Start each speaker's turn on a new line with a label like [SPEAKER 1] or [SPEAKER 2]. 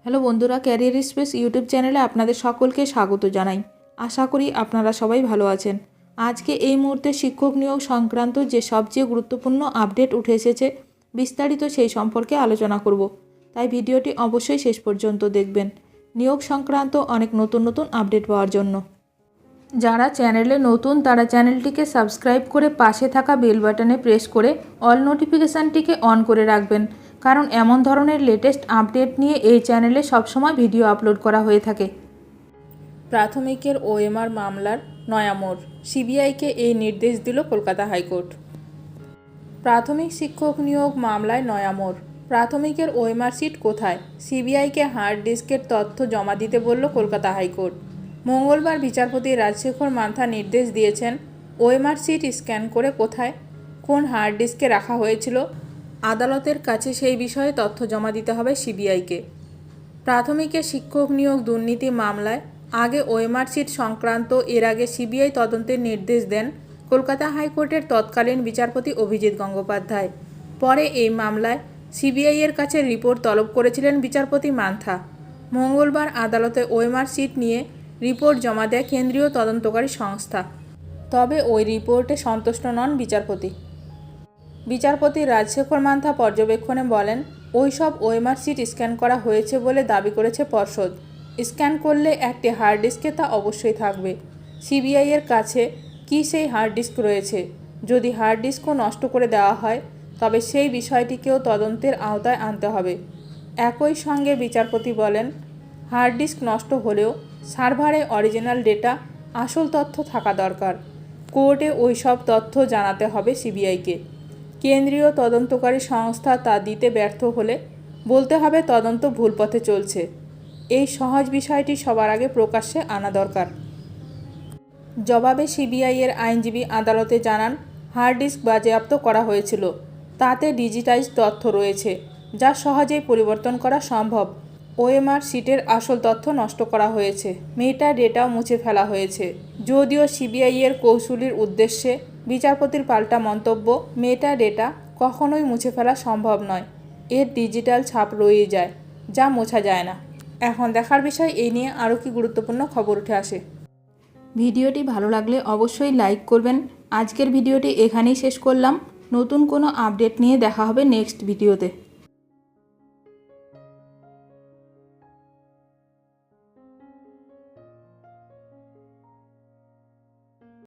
[SPEAKER 1] Hello বন্ধুরা, career space YouTube চ্যানেলে আপনাদের সকলকে স্বাগত জানাই। আশা করি আপনারা সবাই ভালো আছেন। আজকে এই মুহূর্তে শিক্ষক নিয়োগ সংক্রান্ত যে সবচেয়ে গুরুত্বপূর্ণ আপডেট উঠে এসেছে, বিস্তারিত সেই সম্পর্কে আলোচনা করব। তাই ভিডিওটি অবশ্যই শেষ পর্যন্ত দেখবেন নিয়োগ সংক্রান্ত অনেক নতুন নতুন আপডেট পাওয়ার জন্য। যারা চ্যানেলে নতুন তারা চ্যানেলটিকে সাবস্ক্রাইব করে পাশে থাকা বেল বাটনে প্রেস করে অল নোটিফিকেশানটিকে অন করে রাখবেন, কারণ এমন ধরনের লেটেস্ট আপডেট নিয়ে এই চ্যানেলে সবসময় ভিডিও আপলোড করা হয়ে থাকে। প্রাথমিকের ওএমআর মামলার নয়া মোড়, সিবিআইকে এই নির্দেশ দিল কলকাতা হাইকোর্ট। প্রাথমিক শিক্ষক নিয়োগ মামলায় নয়া মোড়। প্রাথমিকের ওএমআর সিট কোথায়? সিবিআইকে হার্ড ডিস্কের তথ্য জমা দিতে বলল কলকাতা হাইকোর্ট। মঙ্গলবার বিচারপতি রাজশেখর মান্থা নির্দেশ দিয়েছেন, ওএমআর সিট স্ক্যান করে কোথায় কোন হার্ড ডিস্কে রাখা হয়েছিল আদালতের কাছে সেই বিষয়ে তথ্য জমা দিতে হবে সিবিআইকে। প্রাথমিকে শিক্ষক নিয়োগ দুর্নীতি মামলায় আগে ওএমআর সিট সংক্রান্ত এর আগে সিবিআই তদন্তের নির্দেশ দেন কলকাতা হাইকোর্টের তৎকালীন বিচারপতি অভিজিৎ গঙ্গোপাধ্যায়। পরে এই মামলায় সিবিআইয়ের কাছে রিপোর্ট তলব করেছিলেন বিচারপতি মান্থা। মঙ্গলবার আদালতে ওএমআর সিট নিয়ে রিপোর্ট জমা দেয় কেন্দ্রীয় তদন্তকারী সংস্থা। তবে ওই রিপোর্টে সন্তুষ্ট নন বিচারপতি। বিচারপতি রাজশেখর মান্থা পর্যবেক্ষণে বলেন, ওই সব ওএমআর সিট স্ক্যান করা হয়েছে বলে দাবি করেছে পর্ষদ। স্ক্যান করলে একটি হার্ড ডিস্কে তা অবশ্যই থাকবে। সিবিআইয়ের কাছে কি সেই হার্ড ডিস্ক রয়েছে? যদি হার্ড ডিস্কও নষ্ট করে দেওয়া হয় তবে সেই বিষয়টিকেও তদন্তের আওতায় আনতে হবে। একই সঙ্গে বিচারপতি বলেন, হার্ড ডিস্ক নষ্ট হলেও সার্ভারে অরিজিনাল ডেটা, আসল তথ্য থাকা দরকার। কোর্টে ওই সব তথ্য জানাতে হবে সিবিআইকে। কেন্দ্রীয় তদন্তকারী সংস্থা তা দিতে ব্যর্থ হলে বলতে হবে তদন্ত ভুল পথে চলছে। এই সহজ বিষয়টি সবার আগে প্রকাশ্যে আনা দরকার। জবাবে সিবিআইয়ের আইনজীবী আদালতে জানান, হার্ড ডিস্ক বাজেয়াপ্ত করা হয়েছিল। তাতে ডিজিটাইজ তথ্য রয়েছে যা সহজেই পরিবর্তন করা সম্ভব। ওএমআর সিটের আসল তথ্য নষ্ট করা হয়েছে, মেটা ডেটাও মুছে ফেলা হয়েছে। যদিও সিবিআইয়ের কৌশলীর উদ্দেশ্যে বিচারপতির পাল্টা মন্তব্য, মেটা ডেটা কখনোই মুছে ফেলা সম্ভব নয়, এর ডিজিটাল ছাপ রয়ে যায় যা মোছা যায় না। এখন দেখার বিষয় এই নিয়ে আরও কি গুরুত্বপূর্ণ খবর উঠে আসে। ভিডিওটি ভালো লাগলে অবশ্যই লাইক করবেন। আজকের ভিডিওটি এখানেই শেষ করলাম। নতুন কোনো আপডেট নিয়ে দেখা হবে নেক্সট ভিডিওতে।